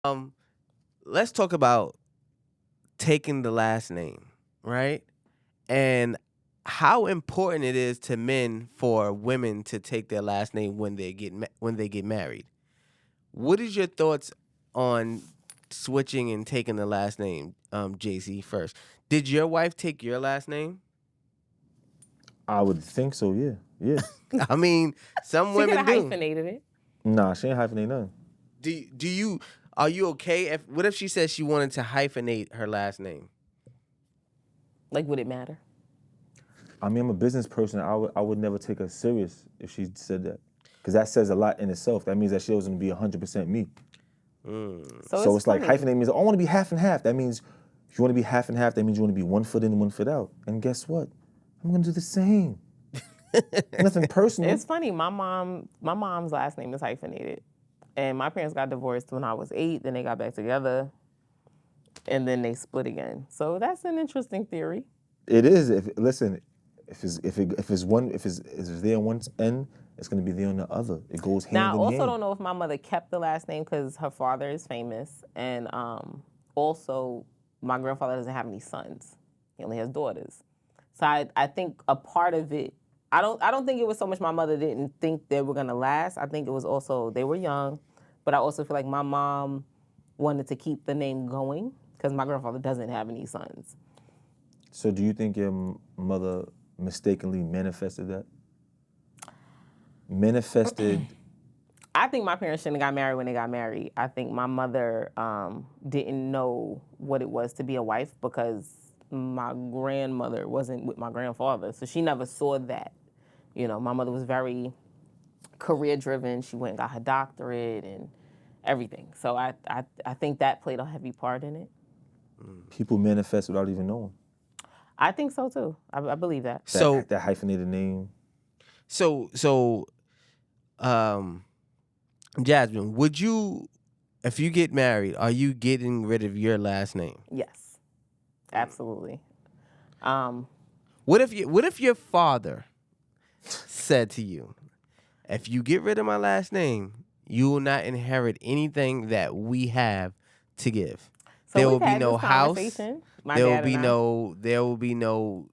Um, let's talk about taking the last name, right? And how important it is to men for women to take their last name when they get married. What is your thoughts on switching and taking the last name, JC first? Did your wife take your last name? I would think so. Yeah. Yeah. I mean, some She could women have do. hyphenated it. Nah, she ain't hyphenate nothing. Do you are you okay if what if she said she wanted to hyphenate her last name? Like, would it matter? I mean, I'm a business person. I would never take her serious if she said that, because that says a lot in itself. That means that she doesn't be 100% me. So So it's it's like funny. hyphenate means I want to be half and half. That means if you want to be half and half, that means you want to be 1 foot in, 1 foot out. And guess what? I'm gonna do the same. Nothing personal. It's funny. My mom's last name is hyphenated, and my parents got divorced when I was 8. Then they got back together, and then they split again. So that's an interesting theory. It is. Listen, if it's there on one end, it's gonna be there on the other. It goes hand Now, I in also hand. don't know if my mother kept the last name because her father is famous, and also my grandfather doesn't have any sons; he only has daughters. So I think a part of it. I don't think it was so much my mother didn't think they were gonna last. I think it was also they were young, but I also feel like my mom wanted to keep the name going because my grandfather doesn't have any sons. So do you think your mother mistakenly manifested that? Manifested. I think my parents shouldn't have got married when they got married. I think my mother didn't know what it was to be a wife because my grandmother wasn't with my grandfather, so she never saw that. You know, my mother was very career driven. She went and got her doctorate and everything. So I think that played a heavy part in it. People manifest without even knowing. I think so too. I believe that. So That hyphenated name. so Jasmine, would you if you get married, are you getting rid of your last name? Yes, absolutely. What if your father said to you, if you get rid of my last name, you will not inherit anything that we have to give. So There we've will be had no this house. conversation. My There will dad be and I. there will be no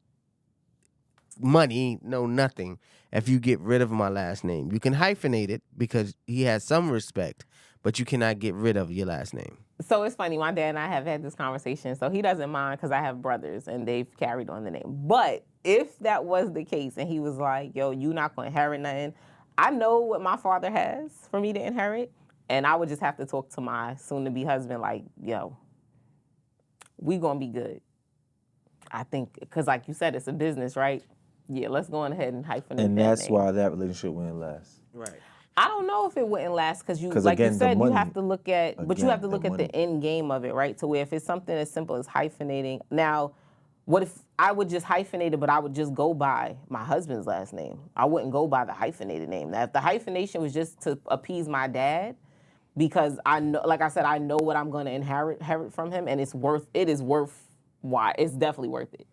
money, no nothing. If you get rid of my last name, you can hyphenate it because he has some respect, but you cannot get rid of your last name. So it's funny, my dad and I have had this conversation. So he doesn't mind because I have brothers and they've carried on the name. But if that was the case and he was like, yo, you not going to inherit nothing, I know what my father has for me to inherit. And I would just have to talk to my soon to be husband like, yo, we going to be good. I think, because like you said, it's a business, right? Yeah, let's go on ahead and hyphenate And that that's name. why that relationship wouldn't last. Right. I don't know if it wouldn't last because you, 'Cause like you again, the said, you money. have to look at, but you Again, have to the look at the money. end game of it, right? To where if it's something as simple as hyphenating. Now, what if I would just hyphenate it, but I would just go by my husband's last name? I wouldn't go by the hyphenated name. Now, if the hyphenation was just to appease my dad, because I know, like I said, I know what I'm going to inherit from him, and it is worth why. It's definitely worth it.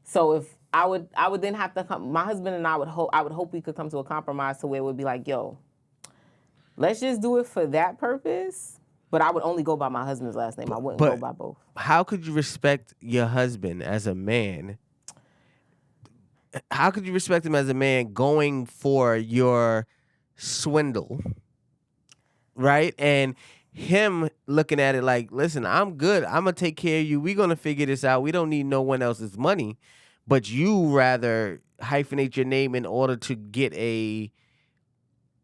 So if I would then have to come. My husband and I would hope we could come to a compromise to where it would be like, yo, let's just do it for that purpose. But I would only go by my husband's last name. I wouldn't go But by both. how could you respect your husband as a man? How could you respect him as a man going for your swindle, right? And him looking at it like, listen, I'm good. I'm gonna take care of you. We're gonna figure this out. We don't need no one else's money. But you rather hyphenate your name in order to get a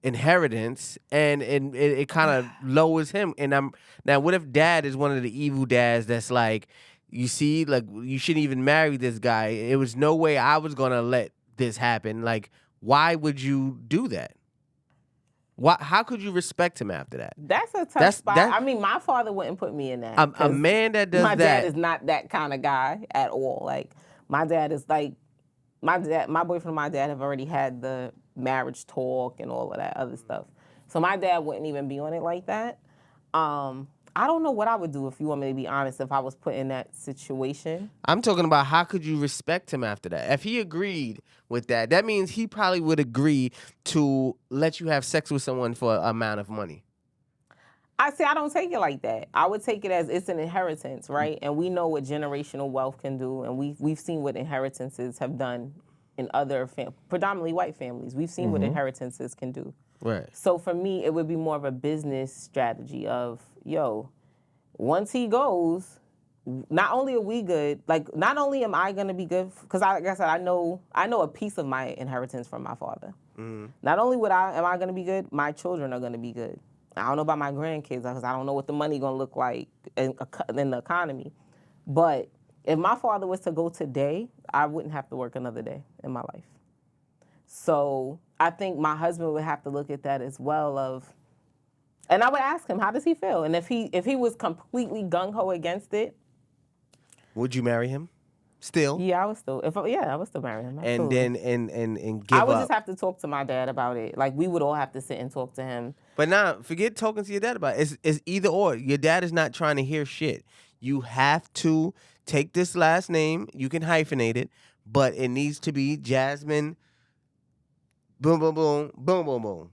inheritance, and it kind of lowers him. And I'm now, what if dad is one of the evil dads that's like, you see, like you shouldn't even marry this guy. It was no way I was gonna let this happen. Like, why would you do that? Why? How could you respect him after that? That's a tough That's- spot. that- I mean, my father wouldn't put me in that. A 'cause man that does my that. dad is not that kind of guy at all. Like my dad is like my boyfriend and my dad have already had the marriage talk and all of that other stuff. So my dad wouldn't even be on it like that. I don't know what I would do if you want me to be honest. If I was put in that situation, I'm talking about how could you respect him after that? If he agreed with that, that means he probably would agree to let you have sex with someone for an amount of money. I don't take it like that. I would take it as it's an inheritance, right? And we know what generational wealth can do, and we've seen what inheritances have done in other predominantly white families. We've seen what inheritances can do. Right. So for me, it would be more of a business strategy of, yo, once he goes, not only are we good, like not only am I gonna be good, because like I said, I know a piece of my inheritance from my father. Not only am I gonna be good, my children are gonna be good. I don't know about my grandkids because I don't know what the money gonna look like in the economy. But if my father was to go today, I wouldn't have to work another day in my life. So I think my husband would have to look at that as well and I would ask him, how does he feel? And if he was completely gung-ho against it, would you marry him? Still? yeah, I would still marry him. And Absolutely. then and give I would up. just have to talk to my dad about it. Like we would all have to sit and talk to him. But now, forget talking to your dad about it. It's either or. Your dad is not trying to hear shit. You have to take this last name. You can hyphenate it, but it needs to be Jasmine, boom, boom, boom, boom, boom, boom.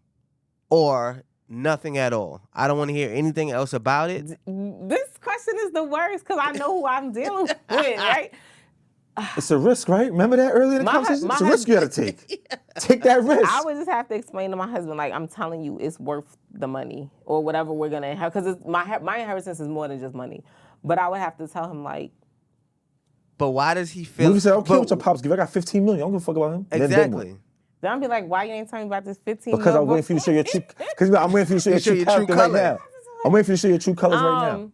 Or nothing at all. I don't want to hear anything else about it. This question is the worst because I know who I'm dealing with, right? It's a risk, right? Remember that earlier in the conversation? It's a risk you got to take. Take that risk. I would just have to explain to my husband, like, I'm telling you, it's worth the money or whatever we're going to have. Because my inheritance is more than just money. But I would have to tell him, like. But why does he feel? What if you say, I don't care what your pops give. I got 15 million. I don't give a fuck about him. Exactly. Then I'll be like, why you ain't telling me about this 15 Because million? I'm waiting for you to show your true. Because I'm waiting for you to show your true character right now. I'm waiting for you to show your true colors right now.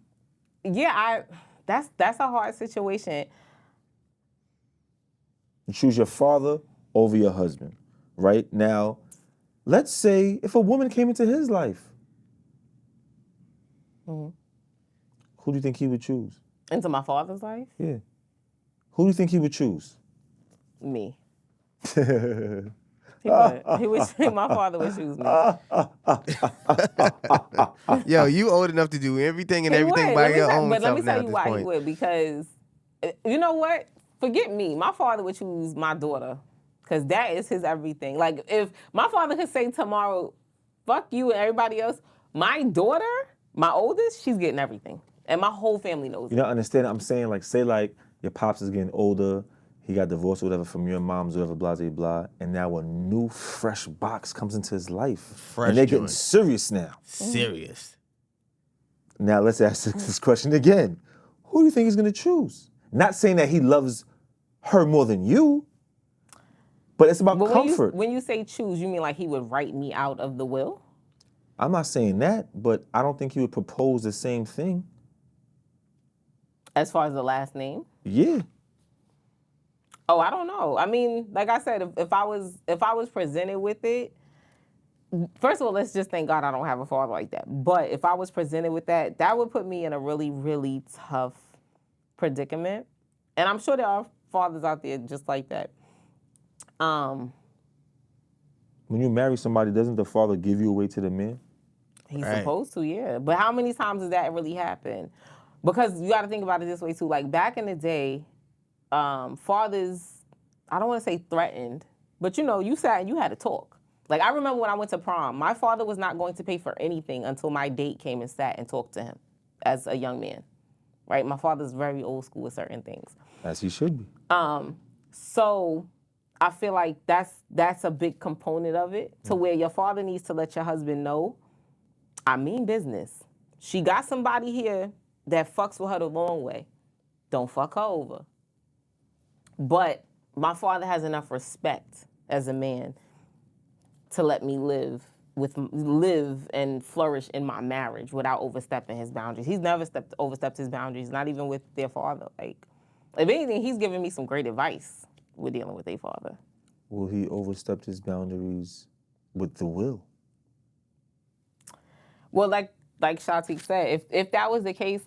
Yeah, that's a hard situation. You choose your father over your husband, right? Now, let's say if a woman came into his life, who do you think he would choose? Into my father's life? Yeah. Who do you think he would choose? Me. My father would choose me. Yo, you old enough to do everything and everything by your own self. But let me now tell at you this why point. he would. Because, you know what? Forget me. My father would choose my daughter. Because that is his everything. Like, if my father could say tomorrow, fuck you and everybody else, my daughter, my oldest, she's getting everything. And my whole family knows You don't understand? I'm saying, like, say, like, your pops is getting older, he got divorced or whatever from your mom's, whatever, blah, blah, blah, and now a new, fresh box comes into his life. And they're getting serious now. Serious. Now, let's ask this question again. Who do you think he's going to choose? Not saying that he loves her more than you, but it's about comfort. When you say choose, you mean like he would write me out of the will? I'm not saying that, but I don't think he would propose the same thing. As far as the last name? Yeah. Oh, I don't know. I mean, like I said, if I was presented with it, first of all, let's just thank God I don't have a father like that. But if I was presented with that, that would put me in a really, really tough predicament. And I'm sure there are fathers out there just like that. When you marry somebody, doesn't the father give you away to the man? He's supposed to, yeah. But how many times does that really happen? Because you got to think about it this way too. Like back in the day, fathers, I don't want to say threatened, but you sat and you had to talk. Like I remember when I went to prom, my father was not going to pay for anything until my date came and sat and talked to him as a young man. Right? My father's very old school with certain things. As he should be. So I feel like that's a big component of it, to where your father needs to let your husband know, I mean business. She got somebody here that fucks with her the long way. Don't fuck her over. But my father has enough respect as a man to let me live and flourish in my marriage without overstepping his boundaries. He's never overstepped his boundaries, not even with their father. Like, if anything, he's giving me some great advice with dealing with their father. Will he overstep his boundaries with the will? Well, like Shatek said, if that was the case,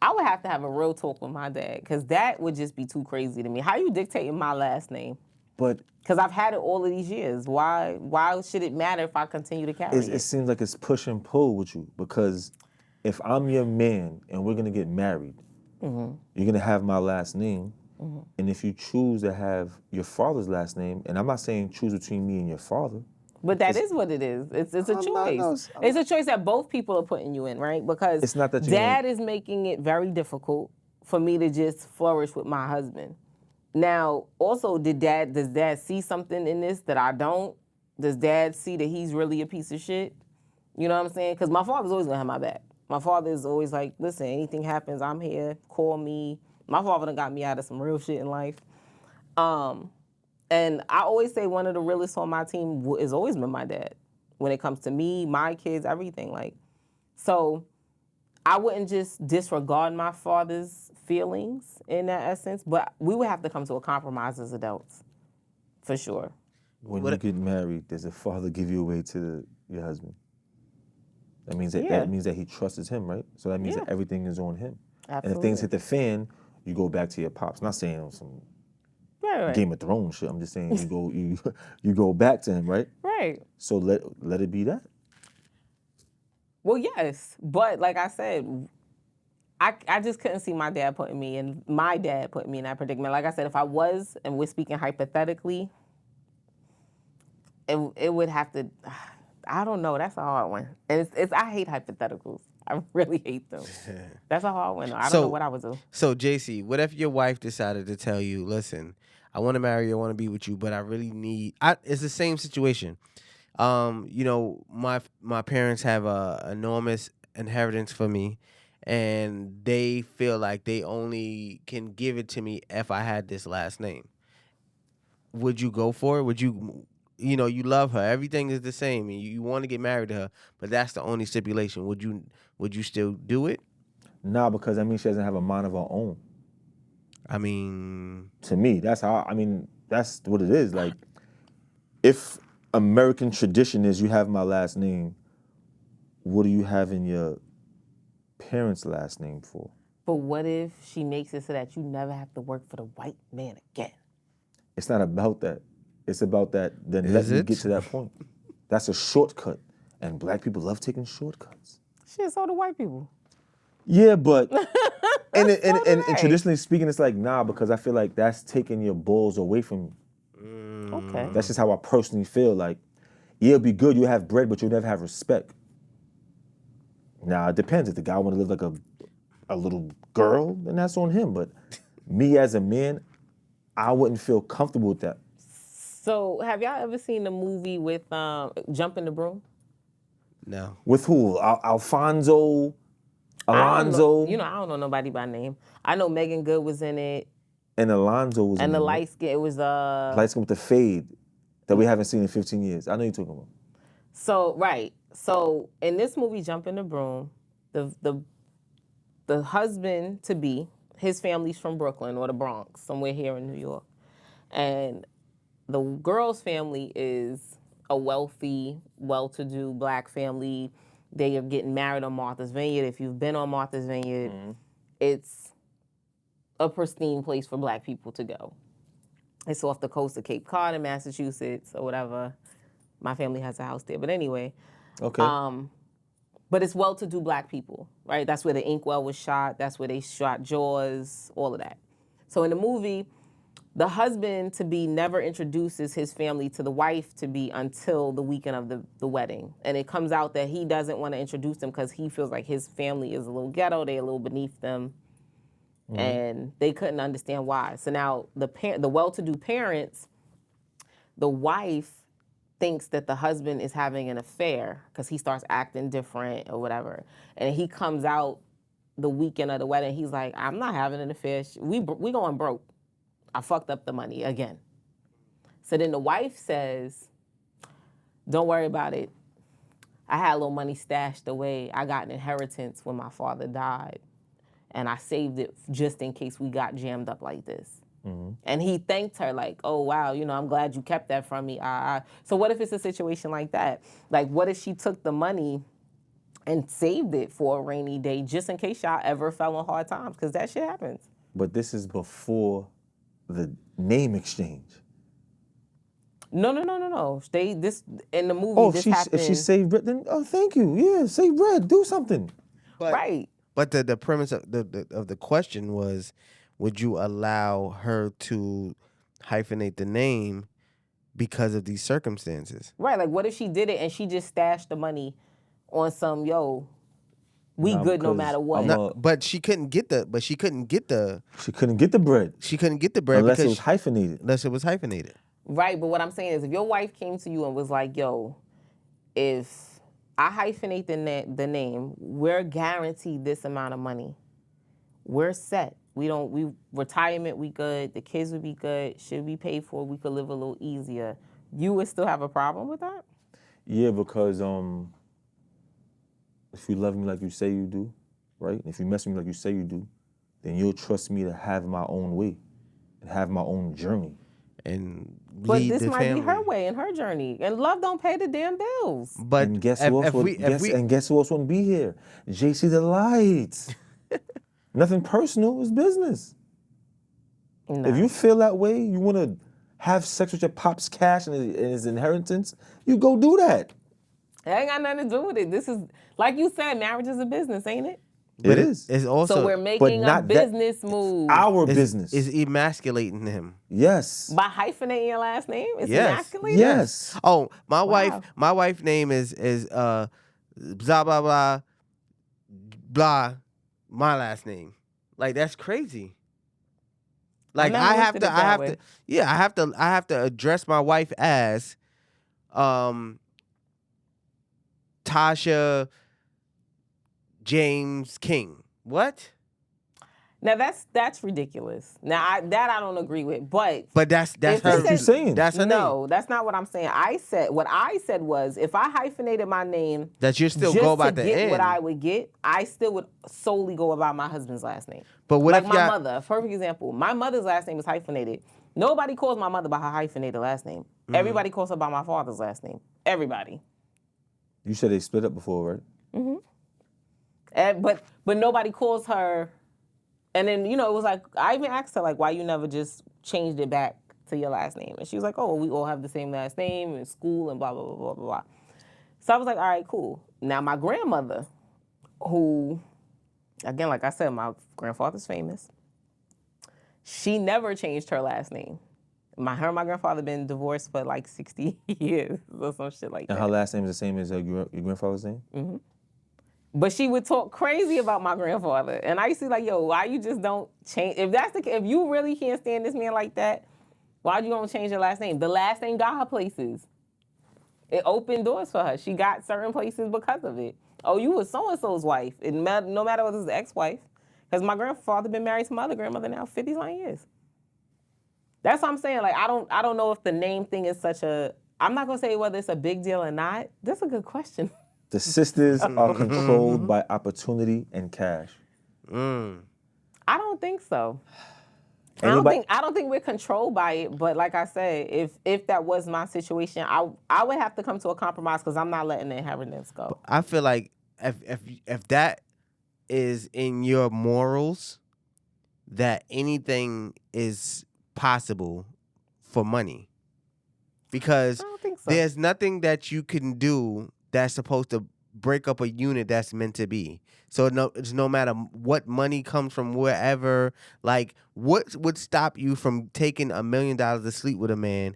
I would have to have a real talk with my dad, because that would just be too crazy to me. How you dictating my last name? But because I've had it all of these years. Why should it matter if I continue to carry it? It seems like it's push and pull with you, because if I'm your man and we're gonna get married, you're gonna have my last name, and if you choose to have your father's last name, and I'm not saying choose between me and your father, But that is what it is. It's a choice. It's a choice that both people are putting you in, right? Because it's not that Dad is making it very difficult for me to just flourish with my husband. Now, also, does Dad see something in this that I don't? Does Dad see that he's really a piece of shit? You know what I'm saying? Because my father's always gonna have my back. My father is always like, listen, anything happens, I'm here. Call me. My father done got me out of some real shit in life. And I always say one of the realest on my team has always been my dad. When it comes to me, my kids, everything. Like, so I wouldn't just disregard my father's feelings in that essence, but we would have to come to a compromise as adults, for sure. When you get married, does the father give you away to your husband? That means that he trusts him, right? So that means that everything is on him. Absolutely. And if things hit the fan, you go back to your pops. Not saying on some Game of Thrones shit. I'm just saying you go back to him, right? Right. So let it be that. Well, yes, but like I said, I just couldn't see my dad putting me in that predicament. Like I said, if I was, and we're speaking hypothetically, it would have to. I don't know. That's a hard one, and I hate hypotheticals. I really hate them. That's a hard one. I don't know what I would do. So, JC, what if your wife decided to tell you, listen, I want to marry you, I want to be with you, but I really need. It's the same situation. My parents have a enormous inheritance for me, and they feel like they only can give it to me if I had this last name. Would you go for it? Would you? You love her. Everything is the same, and you want to get married to her, but that's the only stipulation. Would you still do it? Nah, because that means she doesn't have a mind of her own. I mean, to me, that's what it is. Like, if American tradition is you have my last name, what do you have in your parents' last name for? But what if she makes it so that you never have to work for the white man again? It's not about that. It's about that. Then let me get to that point. That's a shortcut, and black people love taking shortcuts. Shit, so do white people. Yeah, but and traditionally speaking, it's like nah, because I feel like that's taking your balls away from you. Okay. That's just how I personally feel. Like, yeah, it'll be good. You have bread, but you'll never have respect. Now it depends. If the guy want to live like a little girl, then that's on him. But me as a man, I wouldn't feel comfortable with that. So, have y'all ever seen the movie with Jump in the Broom? No. With who? Alfonso? Alonzo? I don't know nobody by name. I know Megan Good was in it. And Alonzo was in it. And the light skin, it was light skin with the fade that we haven't seen in 15 years. I know you're talking about. So, right. So, in this movie, Jump in the Broom, the husband to be, his family's from Brooklyn or the Bronx, somewhere here in New York. And the girl's family is a wealthy, well-to-do black family. They are getting married on Martha's Vineyard. If you've been on Martha's Vineyard, it's a pristine place for black people to go. It's off the coast of Cape Cod in Massachusetts or whatever. My family has a house there. But anyway. Okay. But it's well-to-do black people, right? That's where the Inkwell was shot. That's where they shot Jaws, all of that. So in the movie, the husband to be never introduces his family to the wife to be until the weekend of the wedding. And it comes out that he doesn't want to introduce them because he feels like his family is a little ghetto, they're a little beneath them. And they couldn't understand why. So now the well-to-do parents, the wife thinks that the husband is having an affair because he starts acting different or whatever. And he comes out the weekend of the wedding, he's like, I'm not having an affair. We going broke. I fucked up the money again. So then the wife says, don't worry about it. I had a little money stashed away. I got an inheritance when my father died. And I saved it just in case we got jammed up like this. And he thanked her like, oh, wow, I'm glad you kept that from me. So what if it's a situation like that? Like, what if she took the money and saved it for a rainy day just in case y'all ever fell on hard times? Because that shit happens. But this is before the name exchange. No. This in the movie. If she saved bread, then thank you. Yeah, save bread. Do something. Right. But the premise of the question was, would you allow her to hyphenate the name because of these circumstances. Right. Like, what if she did it and she just stashed the money on some, we Nah, good no because matter what. But she couldn't get the. She couldn't get the bread She couldn't get the bread unless because it was hyphenated. unless it was hyphenated. Right. But what I'm saying is, if your wife came to you and was like, if I hyphenate the name, we're guaranteed this amount of money. We're set. We retirement, we good. The kids would be good. Should be paid for. We could live a little easier. You would still have a problem with that? Yeah, because if you love me like you say you do, right? If you mess with me like you say you do, then you'll trust me to have my own way and have my own journey. And But lead this the might family. be her way and her journey. And love don't pay the damn bills. But And guess who else guess who else wouldn't be here? JC the Light. Nothing personal, it's business. No. If you feel that way, you want to have sex with your pop's cash and his inheritance, you go do that. It ain't got nothing to do with it. This is, like you said, marriage is a business, ain't it? But It is. It's also So we're making a not that- business move. Our business. is emasculating him. Yes. By hyphenating your last name? It's Yes. emasculating? Yes. Oh, my Wow. wife name is blah blah blah blah my last name. Like that's crazy. Like never I looked have at to it that way. I have to address my wife as Tasha James King. What? Now that's ridiculous. Now I don't agree with, but That's If her. it says- saying. That's her name. no, that's not what I'm saying. What I said was, if I hyphenated my name That you still just go by to the get end. what I would get, I still would solely go about my husband's last name. But what like if my y'all- mother, a perfect example. My mother's last name is hyphenated. Nobody calls my mother by her hyphenated last name. Mm-hmm. Everybody calls her by my father's last name. Everybody. You said they split up before, right? But nobody calls her. And then, it was like, I even asked her, like, why you never just changed it back to your last name? And she was like, oh, well, we all have the same last name in school and blah, blah, blah, blah, blah, blah. So I was like, all right, cool. Now, my grandmother, who, again, like I said, my grandfather's famous. She never changed her last name. Her and my grandfather been divorced for like 60 years or some shit like And that. her last name is the same as your grandfather's name? But she would talk crazy about my grandfather. And I used to be like, yo, why you just don't change? If you really can't stand this man like that, why you don't change your last name? The last name got her places. It opened doors for her. She got certain places because of it. Oh, you was so-and-so's wife. No matter whether it's the ex-wife. Because my grandfather been married to my other grandmother now 50-something years. That's what I'm saying. Like, I don't know if the name thing is I'm not going to say whether it's a big deal or not. That's a good question. The sisters are controlled by opportunity and cash. I don't think so. Anybody- I don't think we're controlled by it. But like I said, if that was my situation, I would have to come to a compromise because I'm not letting the inheritance go. I feel like if that is in your morals, that anything is possible for money. Because I don't think so. there's nothing that you can do that's supposed to break up a unit that's meant to be. So it's no matter what money comes from wherever, like what would stop you from taking $1 million to sleep with a man,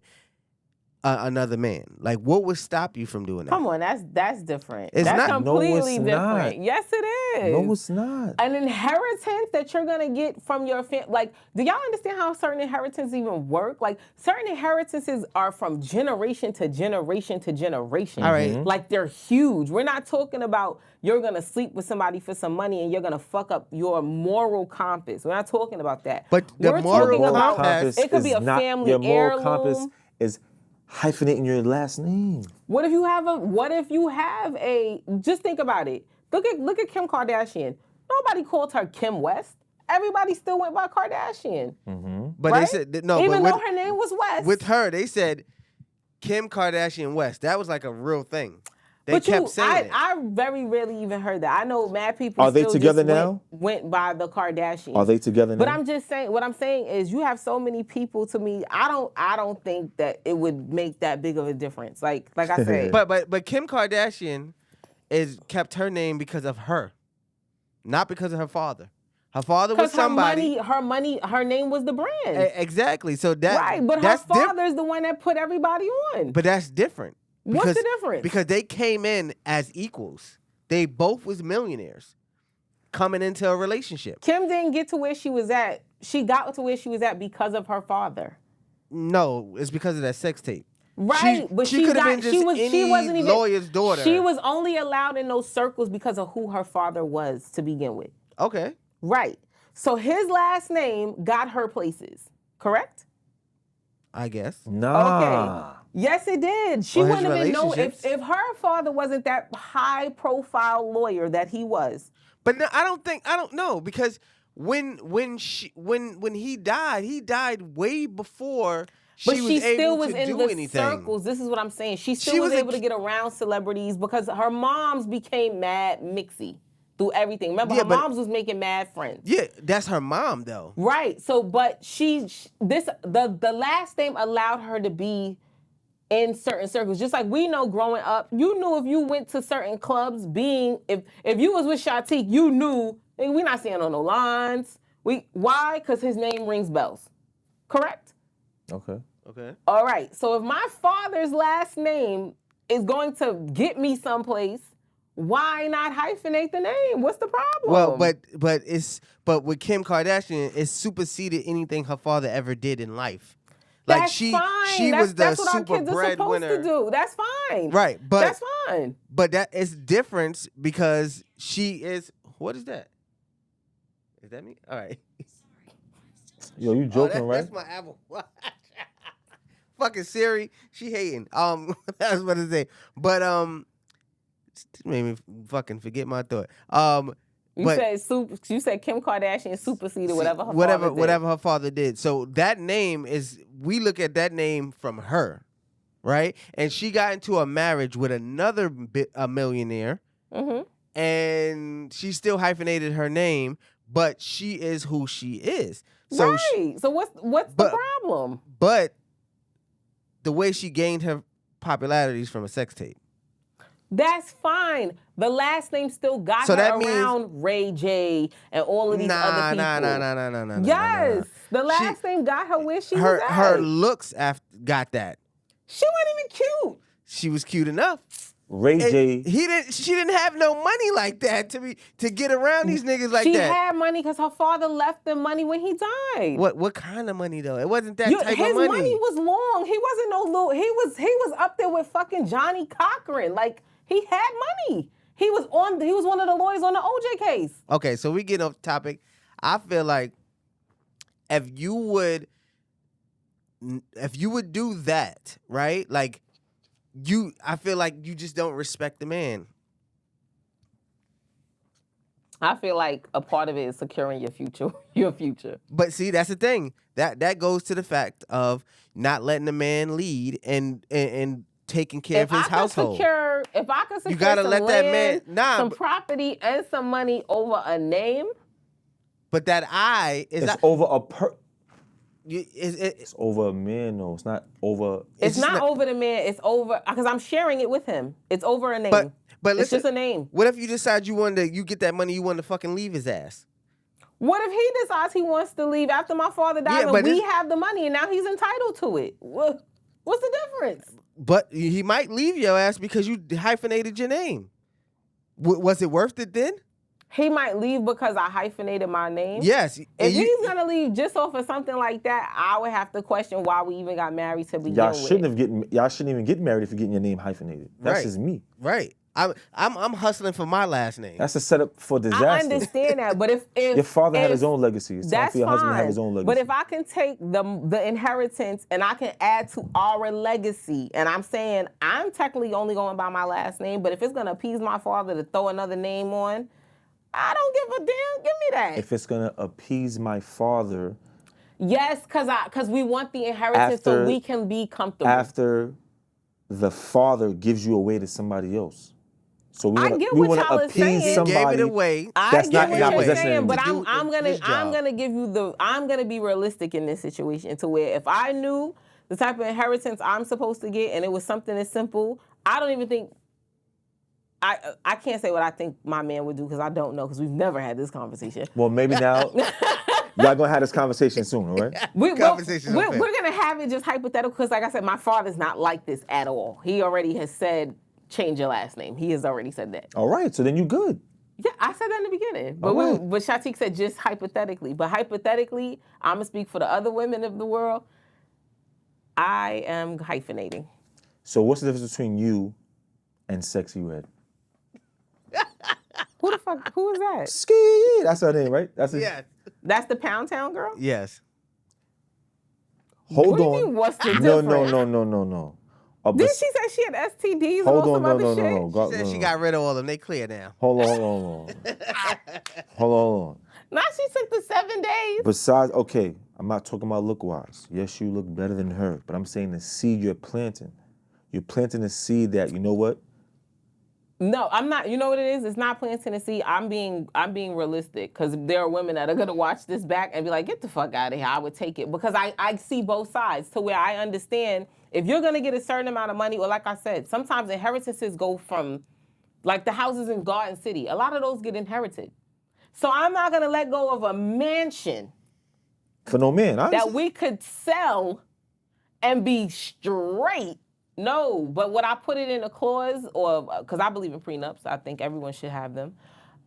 another man? Like what would stop you from doing that? Come on, that's different. It's That's not. No, it's completely different. not. Yes, it is. No, it's not. An inheritance that you're gonna get from your family. Like, do y'all understand how certain inheritances even work? Like, certain inheritances are from generation to generation to generation. All right. Like, they're huge. We're not talking about you're gonna sleep with somebody for some money and you're gonna fuck up your moral compass. We're not talking about that. But the We're moral talking about compass it could be is a not- family Your moral heirloom. compass is hyphenating your last name. What if you have a just think about it. Look at Kim Kardashian. Nobody called her Kim West. Everybody still went by Kardashian. But right? they said no. Even but though her name was West. with her, they said Kim Kardashian West. That was like a real thing. They kept saying it. I very rarely even heard that. I know mad people Are they still together just now? went by the Kardashians. Are they together now? But I'm just saying, what I'm saying is you have so many people. To me, I don't think that it would make that big of a difference. Like I said. But Kim Kardashian kept her name because of her, not because of her father. Her father was Because somebody. her name was the brand. Exactly. So Right, but her that's father's the one that put everybody on. But that's different. What's the difference? Because they came in as equals. They both was millionaires coming into a relationship. Kim didn't get to where she was at. She got to where she was at because of her father. No, it's because of that sex tape. Right, but she could have been just she any wasn't even lawyer's daughter. She was only allowed in those circles because of who her father was to begin with. Okay. Right. So his last name got her places, correct? I guess. Nah. Okay. Yes, it did. She Or his wouldn't have been no relationships. if her father wasn't that high profile lawyer that he was. But no, I don't know because when he died way before But she was she still able was to in do the anything. circles. This is what I'm saying. She still She was was a able to get around celebrities because her moms became mad mixy through everything. Remember, Yeah, her but- moms was making mad friends. Yeah, that's her mom though. Right. So, but the last name allowed her to be in certain circles. Just like we know growing up, you knew if you went to certain clubs, if you was with Shatek, you knew we're not seeing on no lines. Why? Because his name rings bells. Correct? Okay. Okay. All right. So if my father's last name is going to get me someplace, why not hyphenate the name? What's the problem? Well, but with Kim Kardashian, it superseded anything her father ever did in life. Like that's she fine. was the that's what our super kids are supposed breadwinner. to do. That's fine. Right, but that's fine. But that is different because she is. What is that? Is that me? All right. Yo, you joking, right? That's my Apple Watch. Fucking Siri, she hating. That's what I say. But it made me fucking forget my thought. You said Kim Kardashian superseded whatever her father did. Whatever her father did. So that name is, we look at that name from her, right? And she got into a marriage with another a millionaire, and she still hyphenated her name, but she is who she is. So right. So what's the problem? But the way she gained her popularity is from a sex tape. That's fine. The last name still got So her that means- around Ray J and all of these other people. Nah. Yes, the last name got her where she was at. Her looks got that. She wasn't even cute. She was cute enough. Ray J. She didn't have no money like that to get around these niggas like she that. She had money because her father left them money when he died. What kind of money though? It wasn't that type his of money. money was long. He wasn't no little. He was up there with fucking Johnny Cochran. Like he had money. He was one of the lawyers on the OJ case. Okay, so we get off topic. I feel like if you would do that, right? Like I feel like you just don't respect the man. I feel like a part of it is securing your future. Your future. But see, that's the thing. That goes to the fact of not letting the man lead and taking care of his household. If I could secure you gotta some let land, that man some property and some money over a name. But that it's over a It's It's over a man, though. It's not over. It's not over the man. It's over because I'm sharing it with him. It's over a name. But it's listen, just a name. What if you decide you get that money, you want to fucking leave his ass? What if he decides he wants to leave after my father died and we have the money and now he's entitled to it? What's the difference? But he might leave your ass because you hyphenated your name. Was it worth it then? He might leave because I hyphenated my name. Yes. If he's gonna leave just off of something like that, I would have to question why we even got married to begin with. Y'all shouldn't even get married if you're getting your name hyphenated. That's just me. Right. I'm husling for my last name. That's a setup for disaster. I understand that, but if your father had his own legacy, it's time for your husband to have his own legacy. But if I can take the inheritance and I can add to our legacy, and I'm saying I'm technically only going by my last name, but if it's gonna appease my father to throw another name on, I don't give a damn. Give me that. If it's gonna appease my father, yes, because we want the inheritance so we can be comfortable. After the father gives you away to somebody else. So we want to appease somebody. He gave it away. That's not in our possession. But I'm gonna be realistic in this situation to where if I knew the type of inheritance I'm supposed to get and it was something as simple, I don't even think I can't say what I think my man would do because I don't know because we've never had this conversation. Well, maybe now y'all gonna have this conversation soon, all right? We're Conversations on film. gonna have it just hypothetical because, like I said, my father's not like this at all. He already has said change your last name. He has already said that. All right, so then you good. Yeah, I said that in the beginning. But All right. but Shatek said just hypothetically. But hypothetically, I'm gonna speak for the other women of the world. I am hyphenating. So what's the difference between you and Sexy Red? Who the fuck? Who is that? Ski. That's her name, right? That's it. Yes. That's the Pound Town girl. Yes. Hold What do on. you mean, what's the No. difference? Did she say she had STDs Hold or on, some other no. shit? Go- Said no, she no. got rid of all of them. They clear now. Hold on. Hold on. Now she took the 7 days. Besides, okay, I'm not talking about look-wise. Yes, you look better than her, but I'm saying the seed you're planting. You're planting a seed that, you know what? No, I'm not. You know what it is? It's not planting a seed. I'm being realistic because there are women that are gonna watch this back and be like, "Get the fuck out of here." I would take it because I see both sides to where I understand if you're gonna get a certain amount of money, or like I said, sometimes inheritances go from, like the houses in Garden City. A lot of those get inherited. So I'm not gonna let go of a mansion For no man, honestly. that we could sell and be straight. No, but would I put it in a clause, or because I believe in prenups, I think everyone should have them.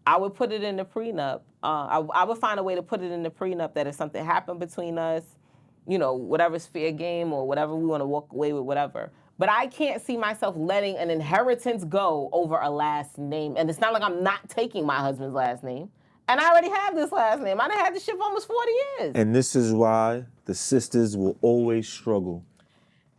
I would put it in the prenup. I would find a way to put it in the prenup that if something happened between us, you know, whatever's fair game or whatever we want to walk away with, whatever. But I can't see myself letting an inheritance go over a last name. And it's not like I'm not taking my husband's last name. And I already have this last name. I done had this shit for almost 40 years. And this is why the sisters will always struggle.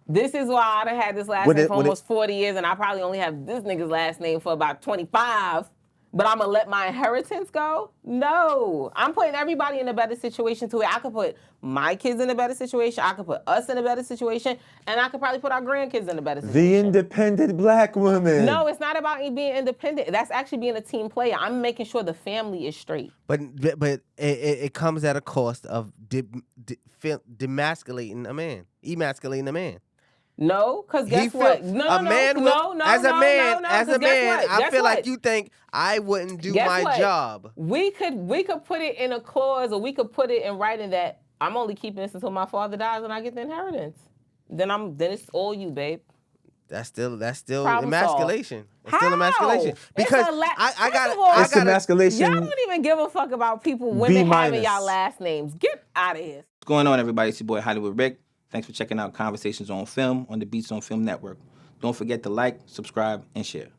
This is why I done had this last name for almost 40 years, and I probably only have this nigga's last name for about 25, but I'm gonna let my inheritance go? No. I'm putting everybody in a better situation to where I could put my kids in a better situation, I could put us in a better situation, and I could probably put our grandkids in a better situation. The independent black woman. No, it's not about me being independent. That's actually being a team player. I'm making sure the family is straight. But it comes at a cost of demasculating a man, emasculating a man. No, because guess what? As a man, I feel like you think I wouldn't do my job. We could put it in a clause, or we could put it in writing that I'm only keeping this until my father dies and I get the inheritance. Then it's all you, babe. That's still Problem emasculation. solved. It's still emasculation. How? Because I got It's emasculation. Y'all don't even give a fuck about women having y'all last names. Get out of here. What's going on, everybody? It's your boy Hollywood Rick. Thanks for checking out Conversations on Film on the Beats on Film Network. Don't forget to like, subscribe, and share.